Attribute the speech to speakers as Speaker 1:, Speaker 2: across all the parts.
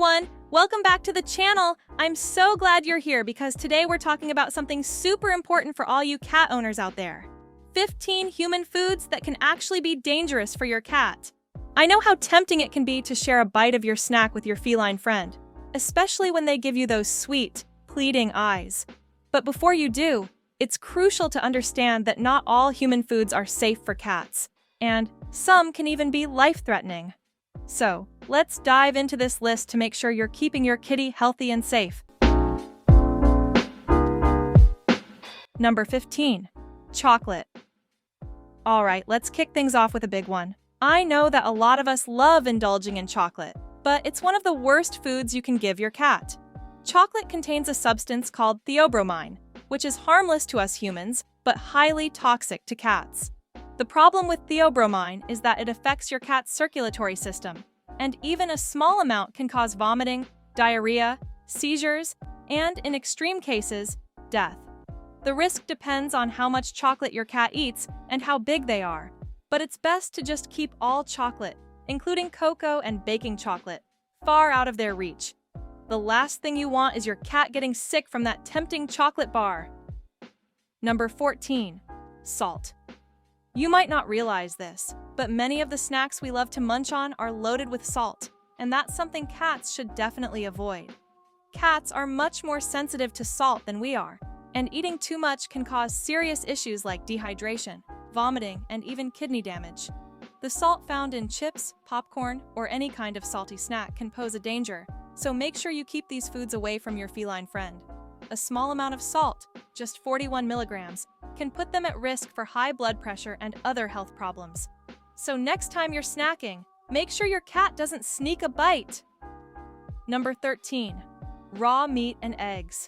Speaker 1: everyone! Welcome back to the channel! I'm so glad you're here because today we're talking about something super important for all you cat owners out there. 15 human foods that can actually be dangerous for your cat. I know how tempting it can be to share a bite of your snack with your feline friend, especially when they give you those sweet, pleading eyes. But before you do, it's crucial to understand that not all human foods are safe for cats, and some can even be life-threatening. So, let's dive into this list to make sure you're keeping your kitty healthy and safe. Number 15. Chocolate. Alright, let's kick things off with a big one. I know that a lot of us love indulging in chocolate, but it's one of the worst foods you can give your cat. Chocolate contains a substance called theobromine, which is harmless to us humans, but highly toxic to cats. The problem with theobromine is that it affects your cat's circulatory system, and even a small amount can cause vomiting, diarrhea, seizures, and, in extreme cases, death. The risk depends on how much chocolate your cat eats and how big they are, but it's best to just keep all chocolate, including cocoa and baking chocolate, far out of their reach. The last thing you want is your cat getting sick from that tempting chocolate bar. Number 14. Salt. You might not realize this, but many of the snacks we love to munch on are loaded with salt, and that's something cats should definitely avoid. Cats are much more sensitive to salt than we are, and eating too much can cause serious issues like dehydration, vomiting, and even kidney damage. The salt found in chips, popcorn, or any kind of salty snack can pose a danger, so make sure you keep these foods away from your feline friend. A small amount of salt, just 41 milligrams, can put them at risk for high blood pressure and other health problems. So next time you're snacking, make sure your cat doesn't sneak a bite. Number 13. Raw meat and eggs.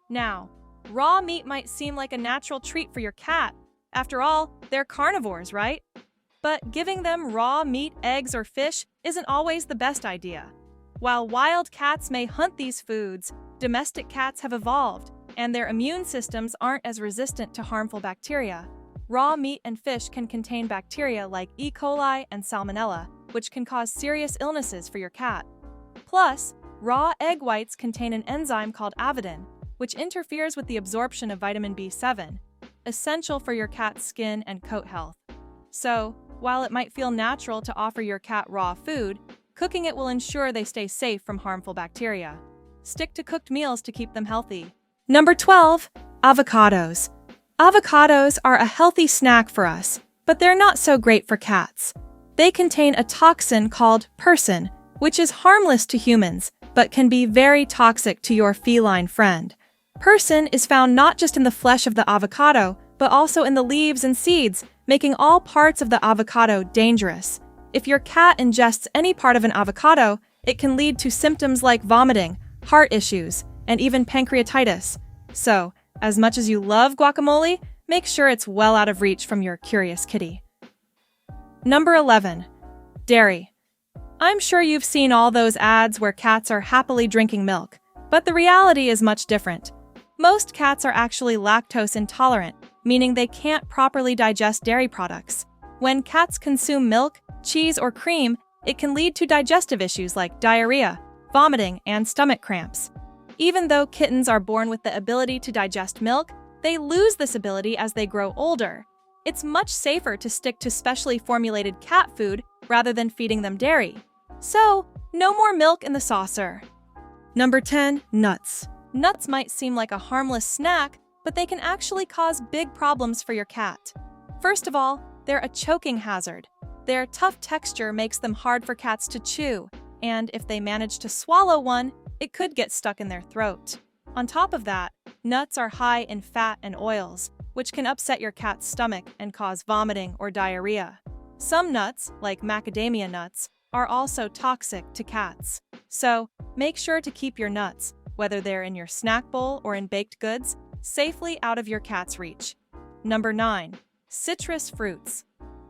Speaker 1: Now, raw meat might seem like a natural treat for your cat. After all, they're carnivores, right? But giving them raw meat, eggs, or fish isn't always the best idea. While wild cats may hunt these foods, domestic cats have evolved, and their immune systems aren't as resistant to harmful bacteria. Raw meat and fish can contain bacteria like E. coli and Salmonella, which can cause serious illnesses for your cat. Plus, raw egg whites contain an enzyme called avidin, which interferes with the absorption of vitamin B7, essential for your cat's skin and coat health. So, while it might feel natural to offer your cat raw food, cooking it will ensure they stay safe from harmful bacteria. Stick to cooked meals to keep them healthy. Number 12. Avocados. Avocados are a healthy snack for us, but they're not so great for cats. They contain a toxin called persin, which is harmless to humans, but can be very toxic to your feline friend. Persin is found not just in the flesh of the avocado, but also in the leaves and seeds, making all parts of the avocado dangerous. If your cat ingests any part of an avocado, it can lead to symptoms like vomiting, heart issues, and even pancreatitis. So, as much as you love guacamole, make sure it's well out of reach from your curious kitty. Number 11. Dairy. I'm sure you've seen all those ads where cats are happily drinking milk, but the reality is much different. Most cats are actually lactose intolerant, meaning they can't properly digest dairy products. When cats consume milk, cheese, or cream, it can lead to digestive issues like diarrhea, vomiting, and stomach cramps. Even though kittens are born with the ability to digest milk, they lose this ability as they grow older. It's much safer to stick to specially formulated cat food rather than feeding them dairy. So, no more milk in the saucer. Number 10. Nuts. Nuts might seem like a harmless snack, but they can actually cause big problems for your cat. First of all, they're a choking hazard. Their tough texture makes them hard for cats to chew, and if they manage to swallow one, it could get stuck in their throat. On top of that, nuts are high in fat and oils, which can upset your cat's stomach and cause vomiting or diarrhea. Some nuts, like macadamia nuts, are also toxic to cats. So, make sure to keep your nuts, whether they're in your snack bowl or in baked goods, safely out of your cat's reach. Number 9. Citrus fruits.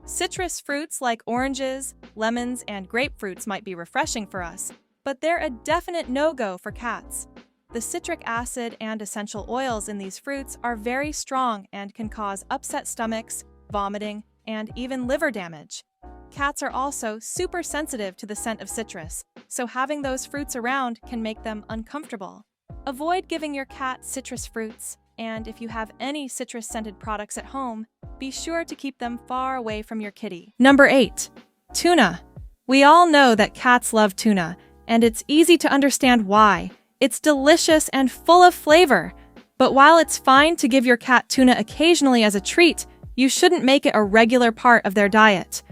Speaker 1: Citrus fruits like oranges, lemons, and grapefruits might be refreshing for us, but they're a definite no-go for cats. The citric acid and essential oils in these fruits are very strong and can cause upset stomachs, vomiting, and even liver damage. Cats are also super sensitive to the scent of citrus, so having those fruits around can make them uncomfortable. Avoid giving your cat citrus fruits, and if you have any citrus-scented products at home, be sure to keep them far away from your kitty. Number 8. Tuna. We all know that cats love tuna, and it's easy to understand why. It's delicious and full of flavor. But while it's fine to give your cat tuna occasionally as a treat, you shouldn't make it a regular part of their diet.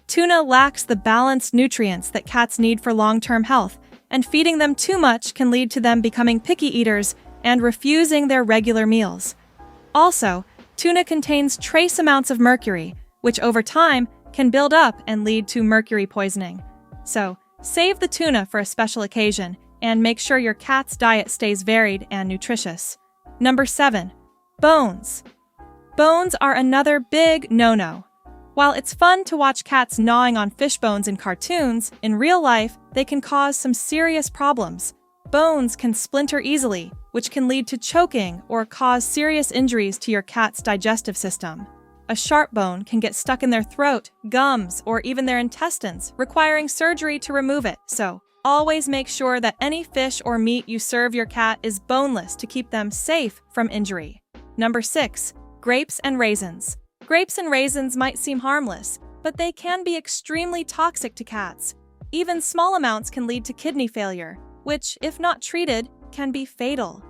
Speaker 1: Tuna lacks the balanced nutrients that cats need for long-term health, and feeding them too much can lead to them becoming picky eaters and refusing their regular meals. Also, tuna contains trace amounts of mercury, which over time can build up and lead to mercury poisoning. So, save the tuna for a special occasion and make sure your cat's diet stays varied and nutritious. Number 7. Bones. Bones are another big no-no. While it's fun to watch cats gnawing on fish bones in cartoons, in real life, they can cause some serious problems. Bones can splinter easily, which can lead to choking or cause serious injuries to your cat's digestive system. A sharp bone can get stuck in their throat, gums, or even their intestines, requiring surgery to remove it, so always make sure that any fish or meat you serve your cat is boneless to keep them safe from injury. Number 6. Grapes and raisins. Grapes and raisins might seem harmless, but they can be extremely toxic to cats. Even small amounts can lead to kidney failure, which, if not treated, can be fatal.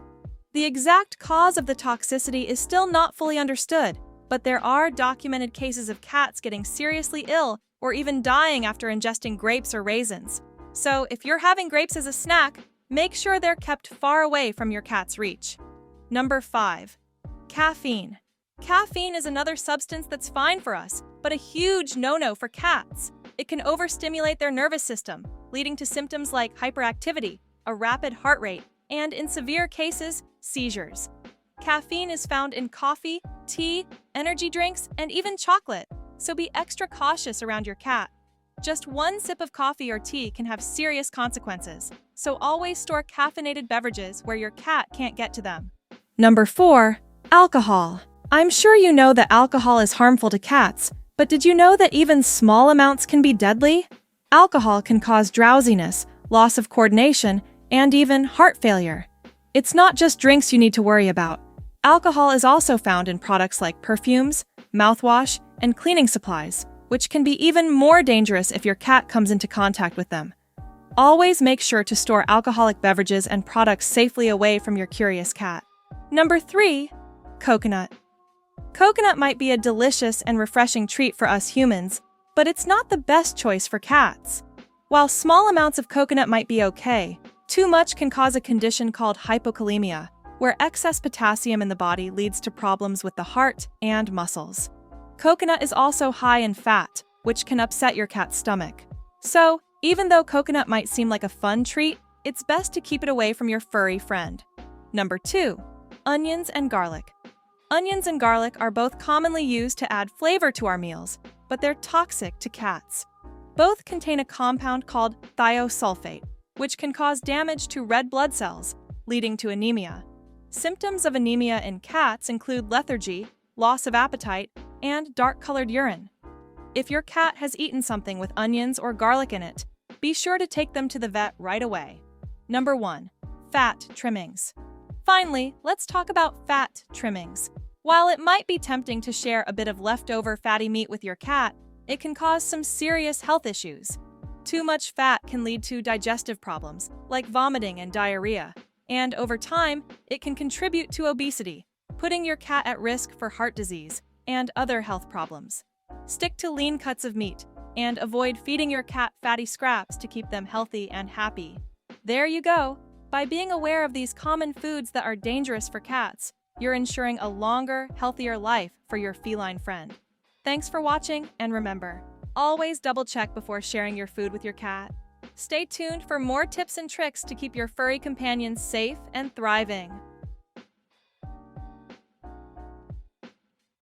Speaker 1: The exact cause of the toxicity is still not fully understood, but there are documented cases of cats getting seriously ill or even dying after ingesting grapes or raisins. So, if you're having grapes as a snack, make sure they're kept far away from your cat's reach. Number 5. Caffeine. Caffeine is another substance that's fine for us, but a huge no-no for cats. It can overstimulate their nervous system, leading to symptoms like hyperactivity, a rapid heart rate, and in severe cases, seizures. Caffeine is found in coffee, tea, energy drinks, and even chocolate, so be extra cautious around your cat. Just one sip of coffee or tea can have serious consequences, so always store caffeinated beverages where your cat can't get to them. Number 4. Alcohol. I'm sure you know that alcohol is harmful to cats, but did you know that even small amounts can be deadly? Alcohol can cause drowsiness, loss of coordination, and even heart failure. It's not just drinks you need to worry about. Alcohol is also found in products like perfumes, mouthwash, and cleaning supplies, which can be even more dangerous if your cat comes into contact with them. Always make sure to store alcoholic beverages and products safely away from your curious cat. Number 3. Coconut. Coconut might be a delicious and refreshing treat for us humans, but it's not the best choice for cats. While small amounts of coconut might be okay, too much can cause a condition called hypokalemia, where excess potassium in the body leads to problems with the heart and muscles. Coconut is also high in fat, which can upset your cat's stomach. So, even though coconut might seem like a fun treat, it's best to keep it away from your furry friend. Number 2. Onions and garlic. Onions and garlic are both commonly used to add flavor to our meals, but they're toxic to cats. Both contain a compound called thiosulfate, which can cause damage to red blood cells, leading to anemia. Symptoms of anemia in cats include lethargy, loss of appetite, and dark-colored urine. If your cat has eaten something with onions or garlic in it, be sure to take them to the vet right away. Number 1. Fat trimmings. Finally, let's talk about fat trimmings. While it might be tempting to share a bit of leftover fatty meat with your cat, it can cause some serious health issues. Too much fat can lead to digestive problems, like vomiting and diarrhea, and over time, it can contribute to obesity, putting your cat at risk for heart disease and other health problems. Stick to lean cuts of meat, and avoid feeding your cat fatty scraps to keep them healthy and happy. There you go! By being aware of these common foods that are dangerous for cats, you're ensuring a longer, healthier life for your feline friend. Thanks for watching, and remember, always double-check before sharing your food with your cat. Stay tuned for more tips and tricks to keep your furry companions safe and thriving.